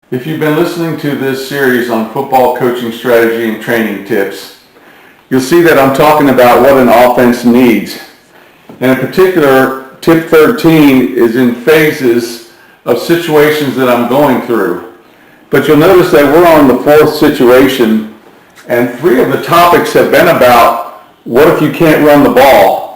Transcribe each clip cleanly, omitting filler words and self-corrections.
If you've been listening to this series on football coaching strategy and training tips, you'll see that I'm talking about what an offense needs. And in particular, tip 13 is in phases of situations that I'm going through. But you'll notice that we're on the fourth situation, and three of the topics have been about what if you can't run the ball.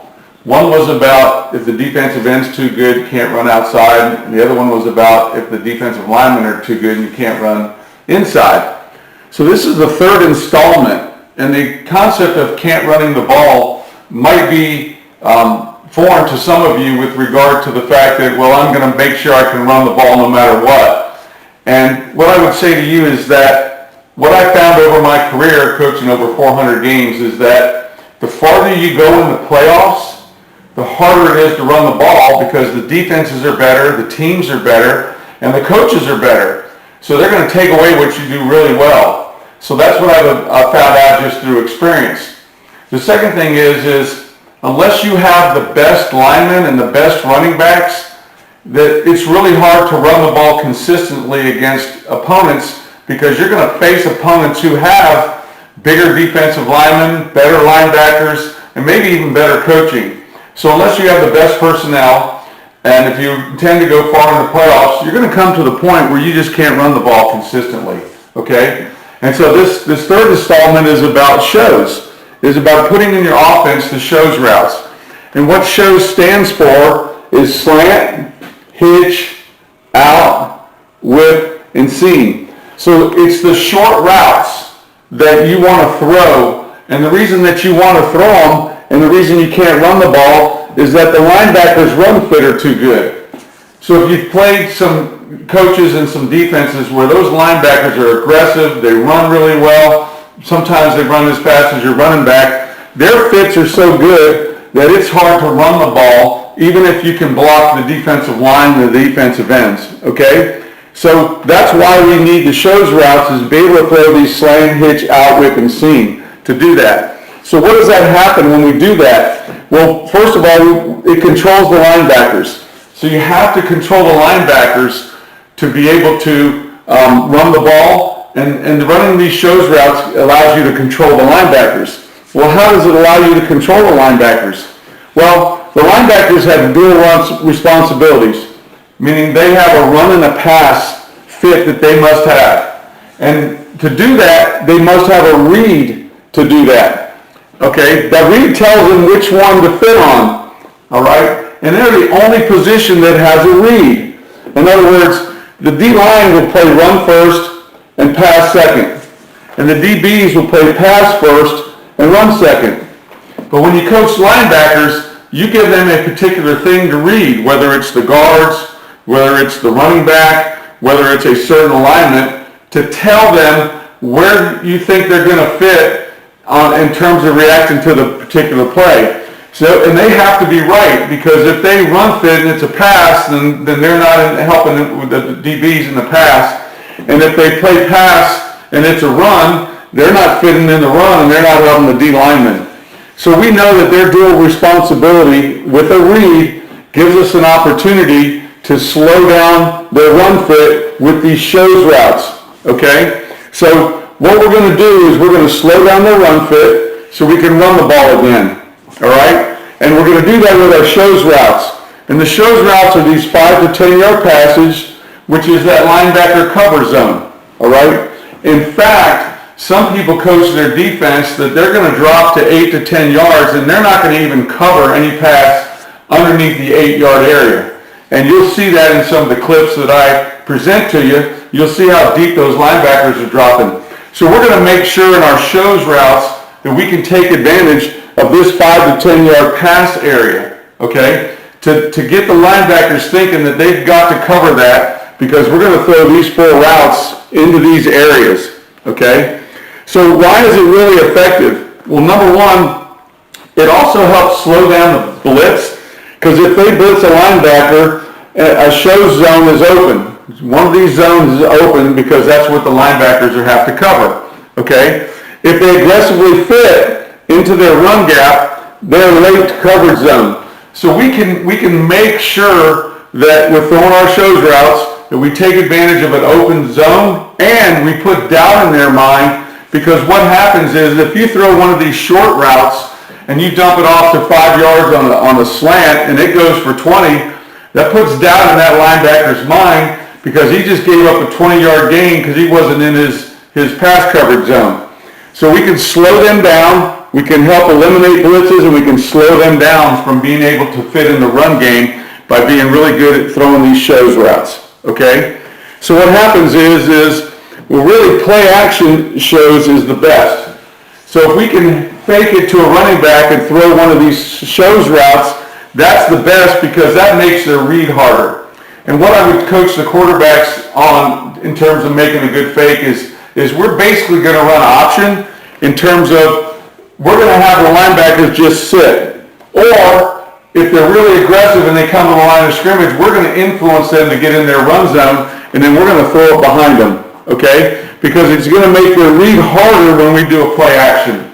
One was about if the defensive end's too good, you can't run outside. And the other one was about if the defensive linemen are too good and you can't run inside. So this is the third installment, and the concept of can't running the ball might be foreign to some of you with regard to the fact that, well, I'm going to make sure I can run the ball no matter what. And what I would say to you is that what I found over my career coaching over 400 games is that the farther you go in the playoffs, the harder it is to run the ball because the defenses are better, the teams are better, and the coaches are better. So they're going to take away what you do really well. So that's what I found out just through experience. The second thing is unless you have the best linemen and the best running backs, that it's really hard to run the ball consistently against opponents because you're going to face opponents who have bigger defensive linemen, better linebackers, and maybe even better coaching. So unless you have the best personnel, and if you intend to go far in the playoffs, you're going to come to the point where you just can't run the ball consistently, okay? And so this third installment is about S.H.O.W.S, is about putting in your offense the S.H.O.W.S routes. And what S.H.O.W.S stands for is Slant, Hitch, Out, Whip, and Seam. So it's the short routes that you want to throw, and the reason that you want to throw them and the reason you can't run the ball is that the linebackers run fit are too good. So if you've played some coaches and some defenses where those linebackers are aggressive, they run really well, sometimes they run as fast as your running back, their fits are so good that it's hard to run the ball even if you can block the defensive line and the defensive ends, okay? So that's why we need the S.H.O.W.S routes, is to be able to throw these slant, hitch, out, whip, and seam to do that. So what does that happen when we do that? Well, first of all, it controls the linebackers. So you have to control the linebackers to be able to run the ball, and running these S.H.O.W.S routes allows you to control the linebackers. Well, how does it allow you to control the linebackers? Well, the linebackers have dual responsibilities, meaning they have a run and a pass fit that they must have. And to do that, they must have a read to do that. Okay, that read tells them which one to fit on, all right? And they're the only position that has a read. In other words, the D-line will play run first and pass second. And the DBs will play pass first and run second. But when you coach linebackers, you give them a particular thing to read, whether it's the guards, whether it's the running back, whether it's a certain alignment, to tell them where you think they're going to fit in terms of reacting to the particular play. So, and they have to be right, because if they run fit and it's a pass, then they're not helping with the DBs in the pass. And if they play pass and it's a run, they're not fitting in the run and they're not helping the D linemen. So we know that their dual responsibility with a read gives us an opportunity to slow down their run fit with these S.H.O.W.S routes, okay? So what we're going to do is we're going to slow down their run fit so we can run the ball again, all right? And we're going to do that with our S.H.O.W.S routes. And the S.H.O.W.S routes are these 5 to 10 yard passes, which is that linebacker cover zone, all right? In fact, some people coach their defense that they're going to drop to 8 to 10 yards and they're not going to even cover any pass underneath the 8-yard area. And you'll see that in some of the clips that I present to you. You'll see how deep those linebackers are dropping. So we're going to make sure in our S.H.O.W.S routes that we can take advantage of this 5 to 10 yard pass area, okay? To get the linebackers thinking that they've got to cover that, because we're going to throw these 4 routes into these areas, okay? So why is it really effective? Well, number one, it also helps slow down the blitz, because if they blitz a linebacker, a S.H.O.W.S zone is open. One of these zones is open because that's what the linebackers have to cover, okay? If they aggressively fit into their run gap, they're late coverage zone. So we can make sure that with throwing our S.H.O.W.S routes that we take advantage of an open zone, and we put doubt in their mind, because what happens is if you throw one of these short routes and you dump it off to 5 yards on the slant and it goes for 20, that puts doubt in that linebacker's mind, because he just gave up a 20-yard gain because he wasn't in his pass coverage zone. So we can slow them down, we can help eliminate blitzes, and we can slow them down from being able to fit in the run game by being really good at throwing these shows routes, okay? So what happens is well, really play action shows is the best. So if we can fake it to a running back and throw one of these shows routes, that's the best, because that makes their read harder. And what I would coach the quarterbacks on in terms of making a good fake is we're basically going to run option in terms of we're going to have the linebackers just sit. Or if they're really aggressive and they come to the line of scrimmage, we're going to influence them to get in their run zone, and then we're going to throw it behind them, okay? Because it's going to make their read harder when we do a play action.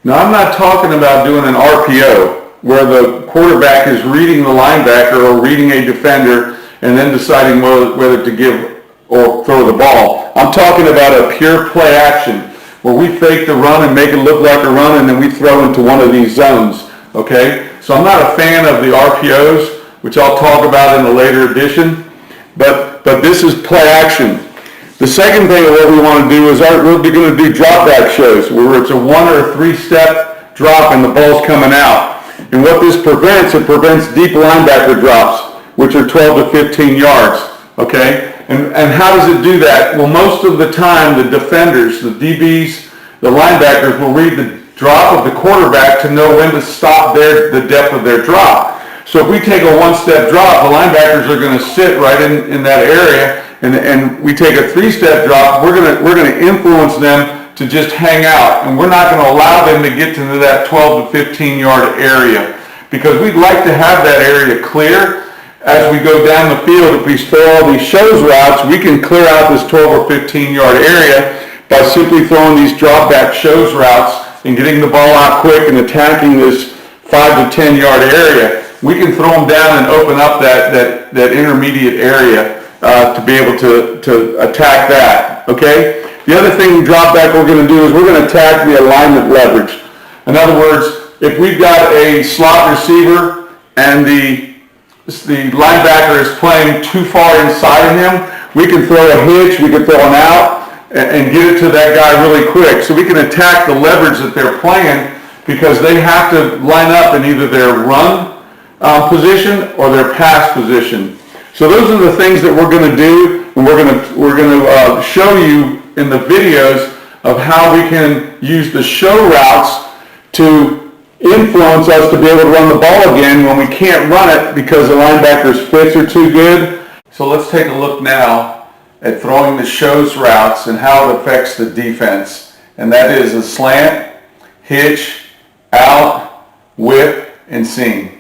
Now, I'm not talking about doing an RPO where the quarterback is reading the linebacker or reading a defender and then deciding whether to give or throw the ball. I'm talking about a pure play action where we fake the run and make it look like a run, and then we throw into one of these zones, okay? So I'm not a fan of the RPOs, which I'll talk about in a later edition, but this is play action. The second thing of what we want to do is we're going to do drop back shows where it's a 1 or 3 step drop and the ball's coming out. And what this prevents, it prevents deep linebacker drops, which are 12 to 15 yards, okay? And how does it do that? Well, most of the time, the defenders, the DBs, the linebackers will read the drop of the quarterback to know when to stop the depth of their drop. So if we take a 1-step drop, the linebackers are going to sit right in that area, and we take a 3-step drop, we're going to influence them to just hang out, and we're not going to allow them to get to that 12 to 15 yard area, because we'd like to have that area clear as we go down the field. If we throw all these shows routes, we can clear out this 12 or 15 yard area by simply throwing these drop back shows routes and getting the ball out quick and attacking this 5 to 10 yard area. We can throw them down and open up that intermediate area to be able to attack that, okay? The other thing drop back we're going to do is we're going to attack the alignment leverage. In other words, if we've got a slot receiver and the linebacker is playing too far inside of him, we can throw a hitch, we can throw an out, and get it to that guy really quick. So we can attack the leverage that they're playing, because they have to line up in either their run position or their pass position. So those are the things that we're going to do, and we're going to show you in the videos of how we can use the show routes to influence us to be able to run the ball again when we can't run it because the linebackers' fits are too good. So let's take a look now at throwing the shows routes and how it affects the defense. And that is a slant, hitch, out, whip, and seam.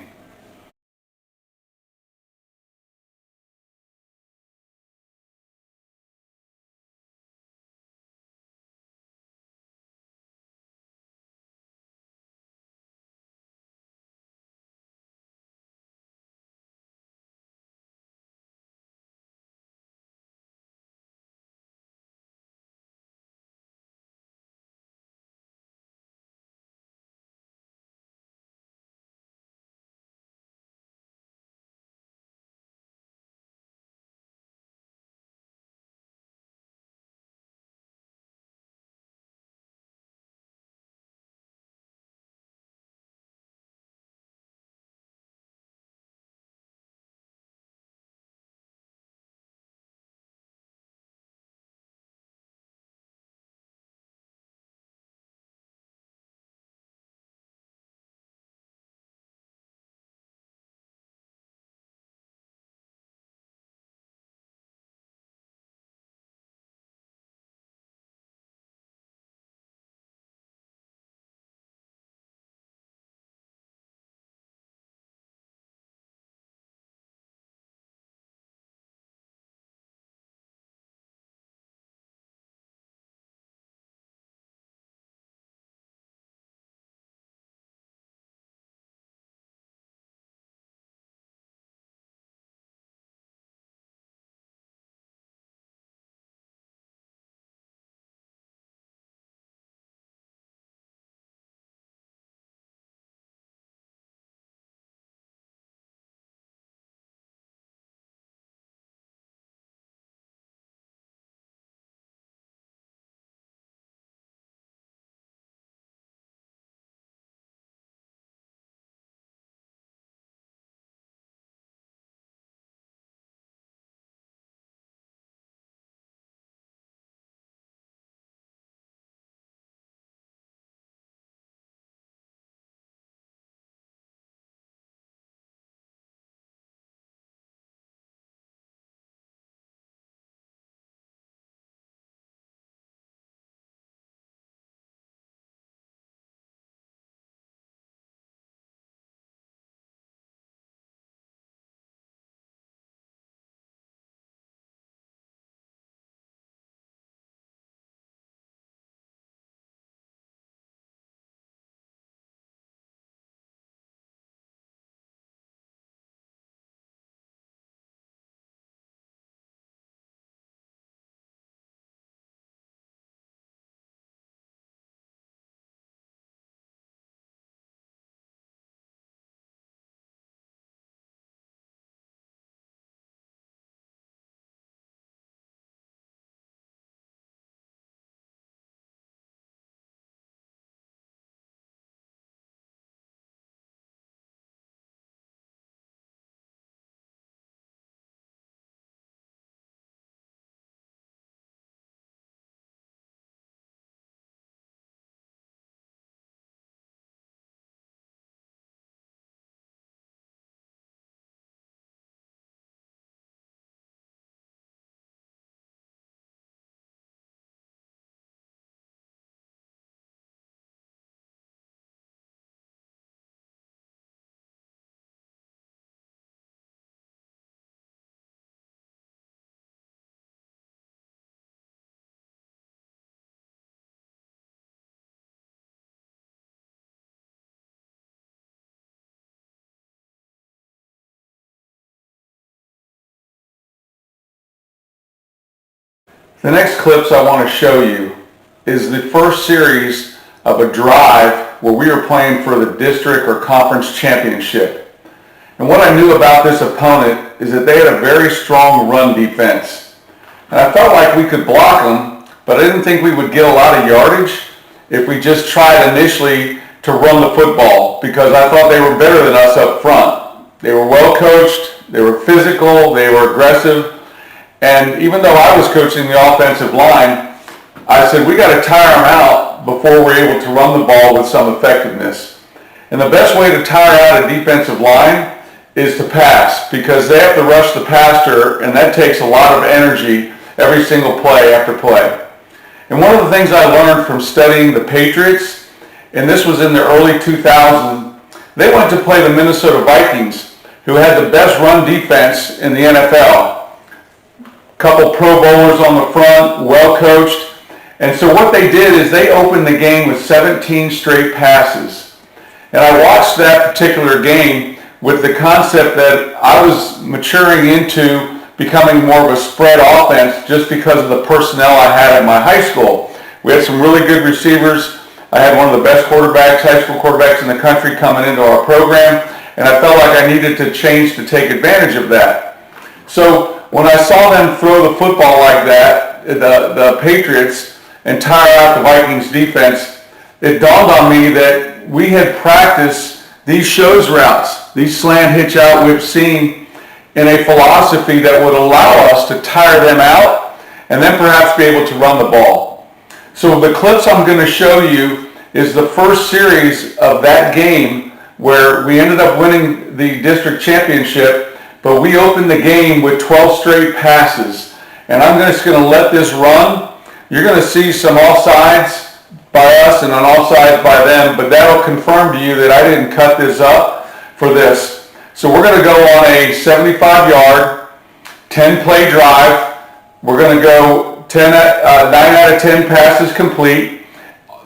The next clips I want to show you is the first series of a drive where we were playing for the district or conference championship. And what I knew about this opponent is that they had a very strong run defense. And I felt like we could block them, but I didn't think we would get a lot of yardage if we just tried initially to run the football, because I thought they were better than us up front. They were well coached, they were physical, they were aggressive. And even though I was coaching the offensive line, I said, we got to tire them out before we're able to run the ball with some effectiveness. And the best way to tire out a defensive line is to pass, because they have to rush the passer, and that takes a lot of energy every single play after play. And one of the things I learned from studying the Patriots, and this was in the early 2000s, they went to play the Minnesota Vikings, who had the best run defense in the NFL. Couple Pro Bowlers on the front, well coached. And so what they did is they opened the game with 17 straight passes. And I watched that particular game with the concept that I was maturing into becoming more of a spread offense just because of the personnel I had at my high school. We had some really good receivers. I had one of the best quarterbacks, high school quarterbacks in the country coming into our program, and I felt like I needed to change to take advantage of that. So when I saw them throw the football like that, the Patriots, and tire out the Vikings defense, it dawned on me that we had practiced these S.H.O.W.S routes, these slant, hitch out, whip, seam, in a philosophy that would allow us to tire them out and then perhaps be able to run the ball. So the clips I'm going to show you is the first series of that game where we ended up winning the district championship, but we opened the game with 12 straight passes. And I'm just going to let this run. You're going to see some offsides by us and an offsides by them, but that'll confirm to you that I didn't cut this up for this. So we're going to go on a 75-yard, 10-play drive. We're going to go 9 out of 10 passes complete,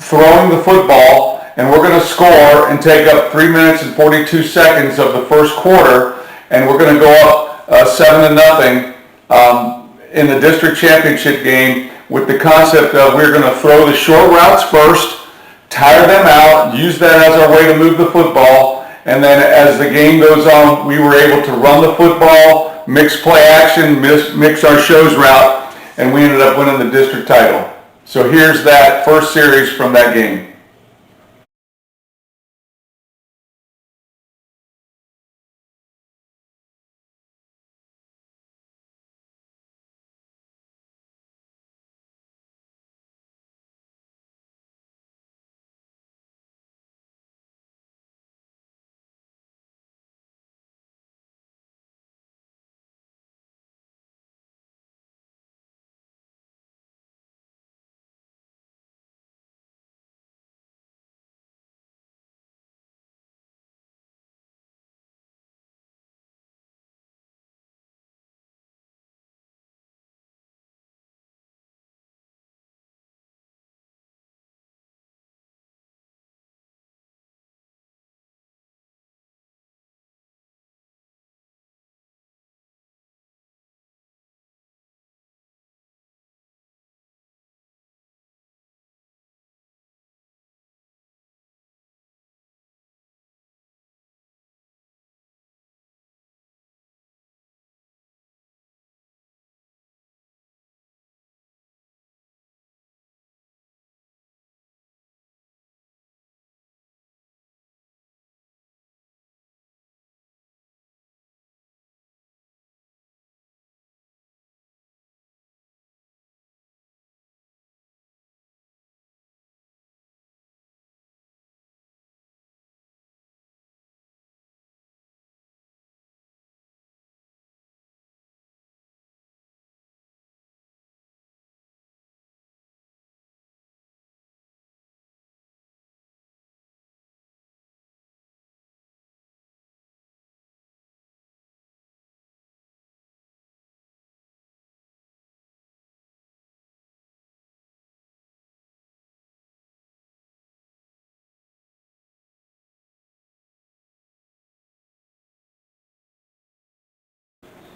throwing the football, and we're going to score and take up 3 minutes and 42 seconds of the first quarter. And we're going to go up 7-0 in the district championship game with the concept of we're going to throw the short routes first, tire them out, use that as our way to move the football, and then as the game goes on, we were able to run the football, mix play action, mix our S.H.O.W.S route, and we ended up winning the district title. So here's that first series from that game.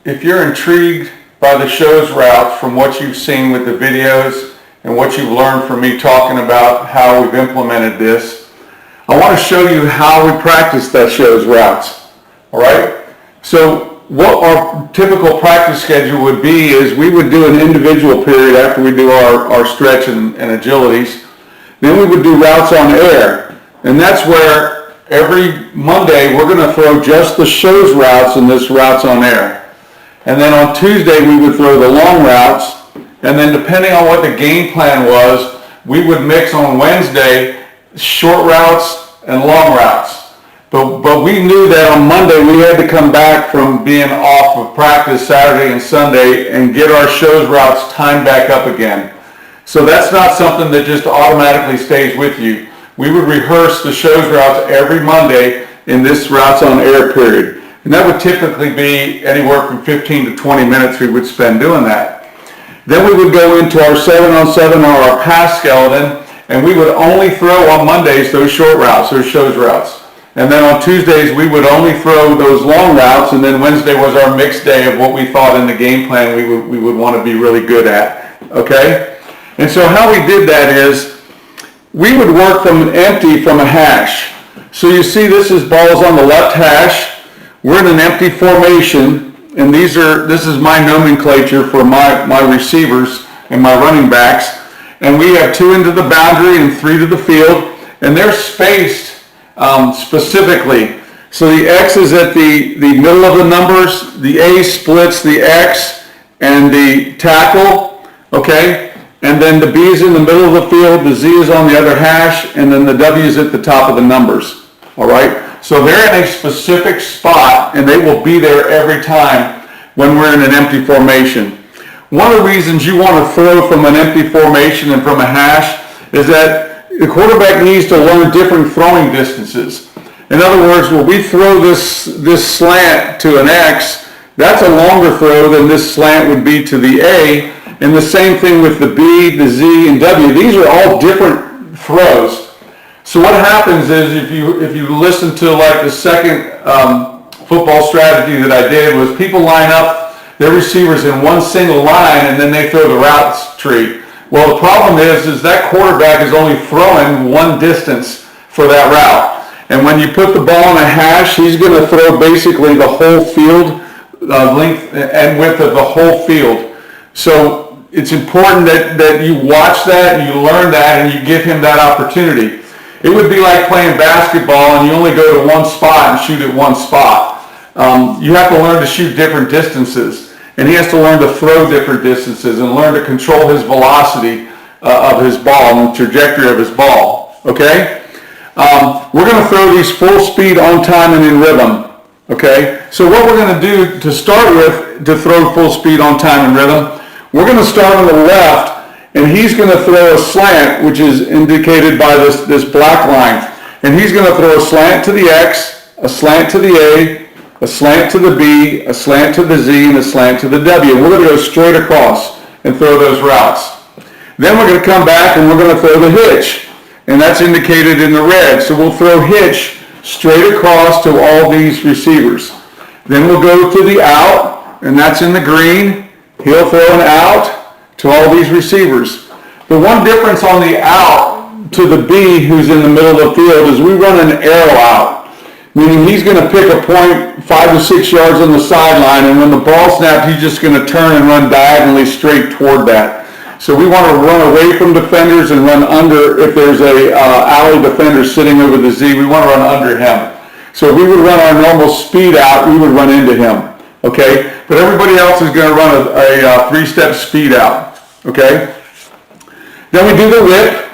If you're intrigued by the S.H.O.W.S routes from what you've seen with the videos and what you've learned from me talking about how we've implemented this. I want to show you how we practice that S.H.O.W.S routes. All right? So what our typical practice schedule would be is we would do an individual period after we do our stretch and agilities. Then we would do routes on air. And that's where every Monday we're going to throw just the S.H.O.W.S routes and this routes on air. And then on Tuesday we would throw the long routes. And then depending on what the game plan was, we would mix on Wednesday short routes and long routes. But we knew that on Monday we had to come back from being off of practice Saturday and Sunday and get our S.H.O.W.S routes timed back up again. So that's not something that just automatically stays with you. We would rehearse the S.H.O.W.S routes every Monday in this routes on air period. And that would typically be anywhere from 15 to 20 minutes we would spend doing that. Then we would go into our 7-on-7 or our pass skeleton, and we would only throw on Mondays those short routes, those S.H.O.W.S routes. And then on Tuesdays, we would only throw those long routes, and then Wednesday was our mixed day of what we thought in the game plan we would want to be really good at, okay? And so how we did that is we would work from an empty from a hash. So you see this is balls on the left hash. We're in an empty formation, and this is my nomenclature for my receivers and my running backs. And we have 2 into the boundary and 3 to the field, and they're spaced specifically. So the X is at the middle of the numbers, the A splits the X and the tackle, okay? And then the B is in the middle of the field, the Z is on the other hash, and then the W is at the top of the numbers, all right? So they're in a specific spot, and they will be there every time when we're in an empty formation. One of the reasons you want to throw from an empty formation and from a hash is that the quarterback needs to learn different throwing distances. In other words, when we throw this slant to an X, that's a longer throw than this slant would be to the A, and the same thing with the B, the Z, and W. These are all different throws. So what happens is if you listen to like the second football strategy that I did was people line up their receivers in one single line and then they throw the routes tree. Well, the problem is that quarterback is only throwing one distance for that route. And when you put the ball in a hash, he's going to throw basically the whole field, length and width of the whole field. So it's important that you watch that, and you learn that, and you give him that opportunity. It would be like playing basketball and you only go to one spot and shoot at one spot. You have to learn to shoot different distances. And he has to learn to throw different distances and learn to control his velocity of his ball and the trajectory of his ball, okay? We're going to throw these full speed, on time, and in rhythm, okay? So what we're going to do to start with to throw full speed, on time, and rhythm, we're going to start on the left, and he's going to throw a slant, which is indicated by this black line. And he's going to throw a slant to the X, a slant to the A, a slant to the B, a slant to the Z, and a slant to the W. And we're going to go straight across and throw those routes. Then we're going to come back and we're going to throw the hitch. And that's indicated in the red. So we'll throw hitch straight across to all these receivers. Then we'll go to the out, and that's in the green. He'll throw an out to all these receivers. The one difference on the out to the B, who's in the middle of the field, is we run an arrow out. Meaning he's going to pick a point 5 to 6 yards on the sideline, and when the ball snaps, he's just going to turn and run diagonally straight toward that. So we want to run away from defenders and run under. If there's a alley defender sitting over the Z, we want to run under him. So if we would run our normal speed out, we would run into him, okay? But everybody else is going to run a 3-step speed out, okay? Then we do the whip,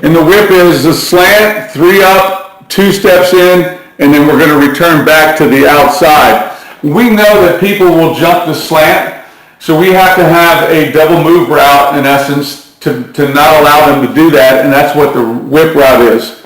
and the whip is a slant, 3 up, 2 steps in, and then we're going to return back to the outside. We know that people will jump the slant, so we have to have a double move route, in essence, to not allow them to do that, and that's what the whip route is.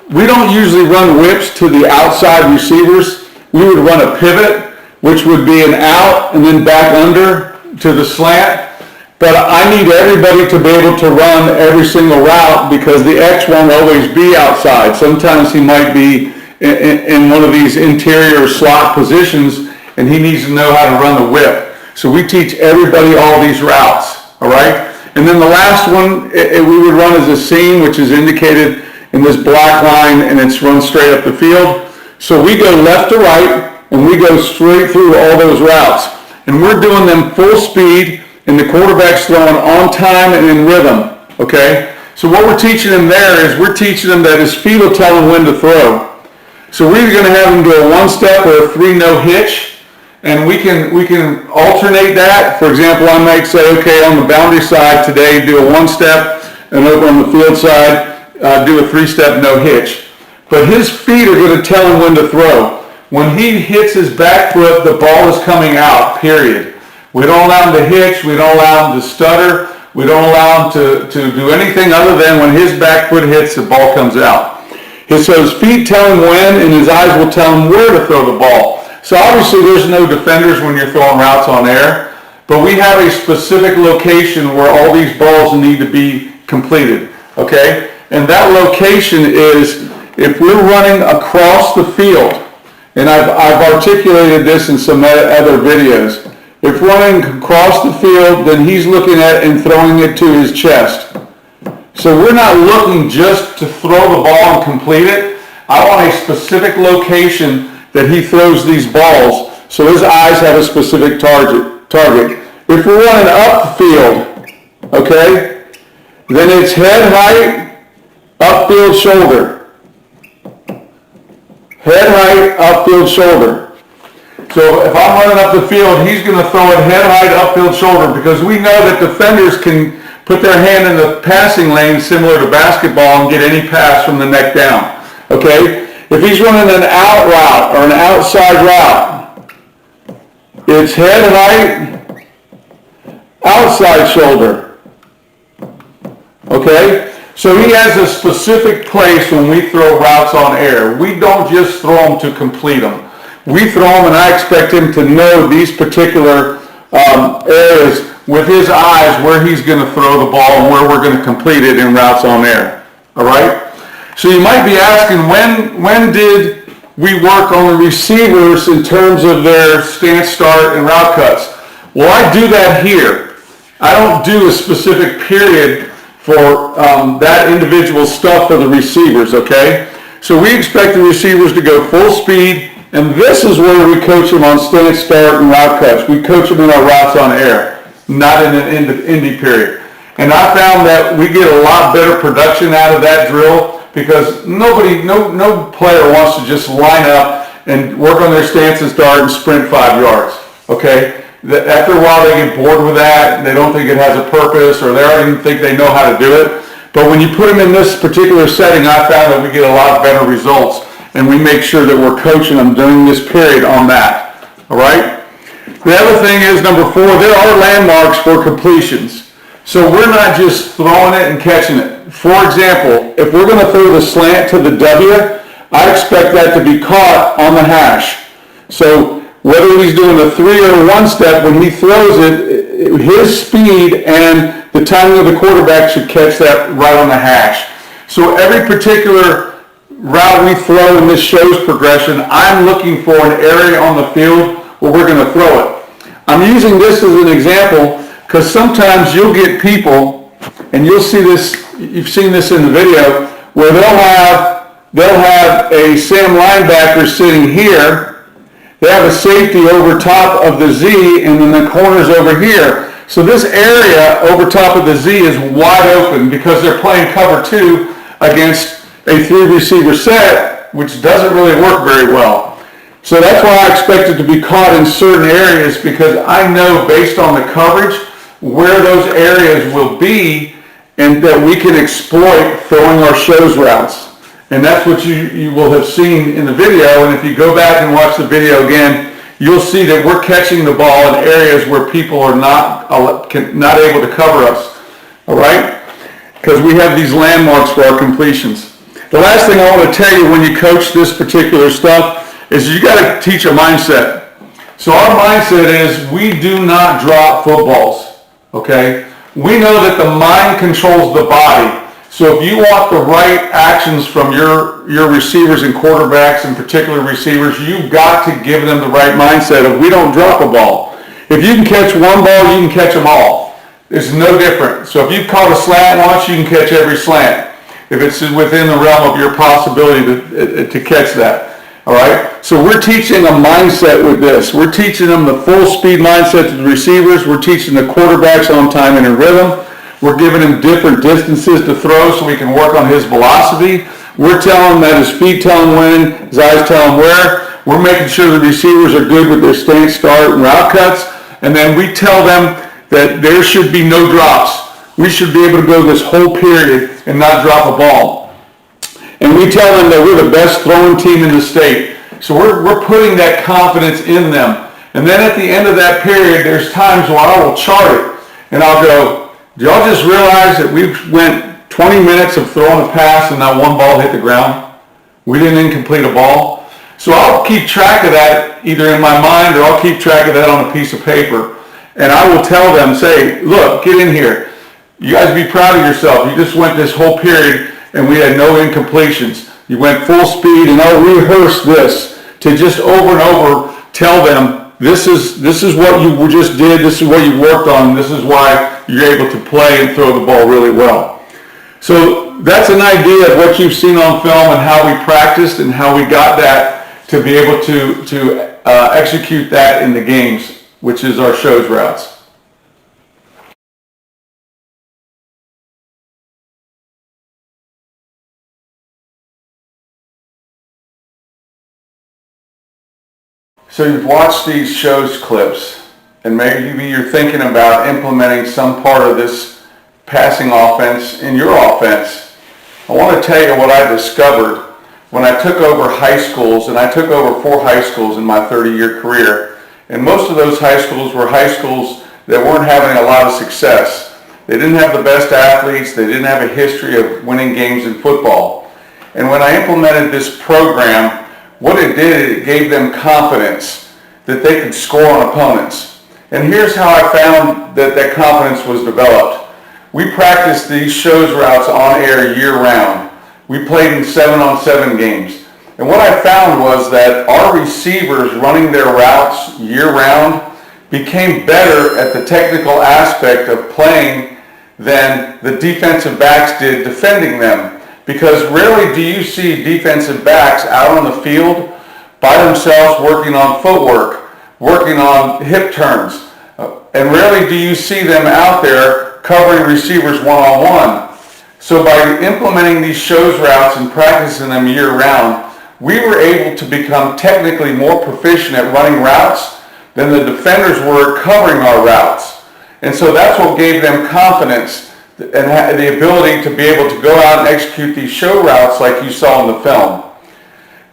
We don't usually run whips to the outside receivers. We would run a pivot, which would be an out and then back under to the slant. But I need everybody to be able to run every single route because the X won't always be outside. Sometimes he might be in one of these interior slot positions, and he needs to know how to run the whip. So we teach everybody all these routes, all right? And then the last one, we would run as a seam, which is indicated in this black line, and it's run straight up the field. So we go left to right, and we go straight through all those routes. And we're doing them full speed, and the quarterback's throwing on time and in rhythm, okay? So what we're teaching him there is we're teaching him that his feet will tell him when to throw. So we're going to have him do a one-step or a 3-no hitch, and we can alternate that. For example, I might say, okay, on the boundary side today, do a one-step, and over on the field side, do a 3-step no hitch. But his feet are going to tell him when to throw. When he hits his back foot, the ball is coming out, period. We don't allow him to hitch. We don't allow him to stutter. We don't allow him to do anything other than when his back foot hits, the ball comes out. So his feet tell him when, and his eyes will tell him where to throw the ball. So obviously there's no defenders when you're throwing routes on air, but we have a specific location where all these balls need to be completed, okay? And that location is if we're running across the field, and I've articulated this in some other videos. If running across the field, then he's looking at and throwing it to his chest. So we're not looking just to throw the ball and complete it. I want a specific location that he throws these balls so his eyes have a specific target. If we're running up the field, okay, then it's head height, upfield shoulder. Head height, upfield shoulder. So if I'm running up the field, he's going to throw it head height, upfield shoulder, because we know that defenders can put their hand in the passing lane similar to basketball and get any pass from the neck down. Okay? If he's running an out route or an outside route, it's head height, outside shoulder. Okay? So he has a specific place when we throw routes on air. We don't just throw them to complete them. We throw them, and I expect him to know these particular areas with his eyes where he's going to throw the ball and where we're going to complete it in routes on air. All right? So you might be asking, when did we work on the receivers in terms of their stance, start, and route cuts? Well, I do that here. I don't do a specific period for that individual stuff for the receivers, okay? So we expect the receivers to go full speed, and this is where we coach them on stance, start, and route cuts. We coach them in our routes on air, not in an indie period. And I found that we get a lot better production out of that drill because no player wants to just line up and work on their stance and start and sprint 5 yards, okay? After a while, they get bored with that, and they don't think it has a purpose, or they don't even think they know how to do it. But when you put them in this particular setting, I found that we get a lot better results, and we make sure that we're coaching them during this period on that. All right? The other thing is, number 4, there are landmarks for completions. So we're not just throwing it and catching it. For example, if we're going to throw the slant to the W, I expect that to be caught on the hash. So whether he's doing a 3 or a 1-step, when he throws it, his speed and the timing of the quarterback should catch that right on the hash. So every particular route we throw in this shows progression, I'm looking for an area on the field where we're going to throw it. I'm using this as an example because sometimes you'll get people, and you'll see this, you've seen this in the video, where they'll have a Sam linebacker sitting here. They have a safety over top of the Z, and then the corner's over here. So this area over top of the Z is wide open because they're playing cover 2 against a 3-receiver set, which doesn't really work very well. So that's why I expect it to be caught in certain areas, because I know based on the coverage where those areas will be and that we can exploit throwing our shows routes. And that's what you will have seen in the video. And if you go back and watch the video again, you'll see that we're catching the ball in areas where people are not able to cover us. All right? Because we have these landmarks for our completions. The last thing I want to tell you when you coach this particular stuff is you got to teach a mindset. So our mindset is we do not drop footballs. Okay? We know that the mind controls the body. So if you want the right actions from your receivers and quarterbacks, in particular receivers, you've got to give them the right mindset of we don't drop a ball. If you can catch one ball, you can catch them all. It's no different. So if you've caught a slant once, you can catch every slant, if it's within the realm of your possibility to catch that. All right? So we're teaching a mindset with this. We're teaching them the full speed mindset to the receivers. We're teaching the quarterbacks on time and in rhythm. We're giving him different distances to throw so we can work on his velocity. We're telling him that his feet tell him when, his eyes tell him where. We're making sure the receivers are good with their stance, start, and route cuts. And then we tell them that there should be no drops. We should be able to go this whole period and not drop a ball. And we tell them that we're the best throwing team in the state. So we're putting that confidence in them. And then at the end of that period, there's times where I will chart it. And I'll go, do y'all just realize that we went 20 minutes of throwing a pass and not one ball hit the ground? We didn't incomplete a ball. So I'll keep track of that either in my mind or I'll keep track of that on a piece of paper. And I will tell them, say, look, get in here. You guys be proud of yourself. You just went this whole period and we had no incompletions. You went full speed and I'll rehearse this to just over and over tell them this is what you just did, this is what you worked on, this is why you're able to play and throw the ball really well. So that's an idea of what you've seen on film and how we practiced and how we got that to be able to execute that in the games, which is our S.H.O.W.S routes. So you've watched these S.H.O.W.S clips, and maybe you're thinking about implementing some part of this passing offense in your offense. I want to tell you what I discovered when I took over high schools, and I took over 4 high schools in my 30-year career. And most of those high schools were high schools that weren't having a lot of success. They didn't have the best athletes. They didn't have a history of winning games in football. And when I implemented this program, what it did, it gave them confidence that they could score on opponents. And here's how I found that confidence was developed. We practiced these S.H.O.W.S routes on air year round. We played in 7-on-7 games. And what I found was that our receivers running their routes year round became better at the technical aspect of playing than the defensive backs did defending them. Because rarely do you see defensive backs out on the field by themselves working on footwork, working on hip turns. And rarely do you see them out there covering receivers one-on-one. So by implementing these S.H.O.W.S routes and practicing them year-round, we were able to become technically more proficient at running routes than the defenders were at covering our routes. And so that's what gave them confidence and the ability to be able to go out and execute these show routes like you saw in the film.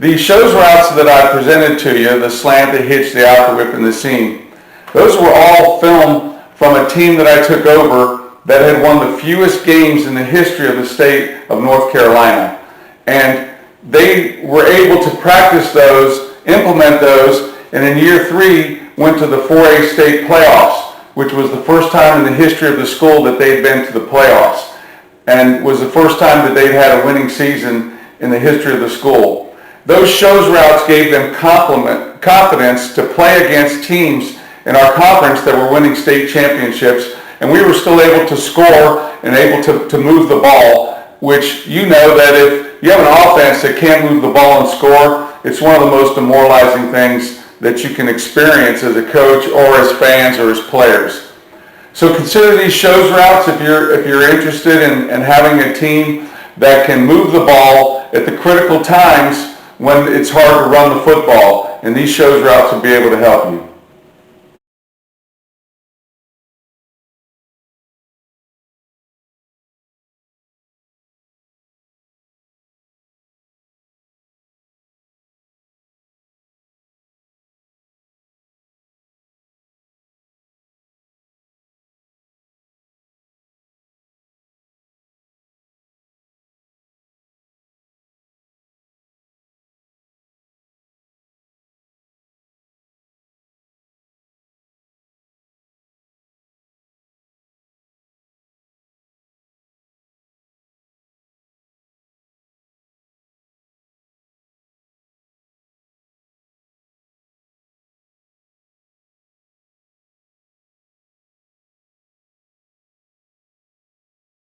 These S.H.O.W.S routes that I presented to you, the slant, the hitch, the out, the whip, and the seam, those were all filmed from a team that I took over that had won the fewest games in the history of the state of North Carolina. And they were able to practice those, implement those, and in year 3 went to the 4A state playoffs, which was the first time in the history of the school that they'd been to the playoffs, and was the first time that they'd had a winning season in the history of the school. Those S.H.O.W.S routes gave them confidence to play against teams in our conference that were winning state championships, and we were still able to score and able to move the ball, which you know that if you have an offense that can't move the ball and score, it's one of the most demoralizing things that you can experience as a coach or as fans or as players. So consider these S.H.O.W.S routes if you're interested in having a team that can move the ball at the critical times when it's hard to run the football, and these S.H.O.W.S routes will be able to help you.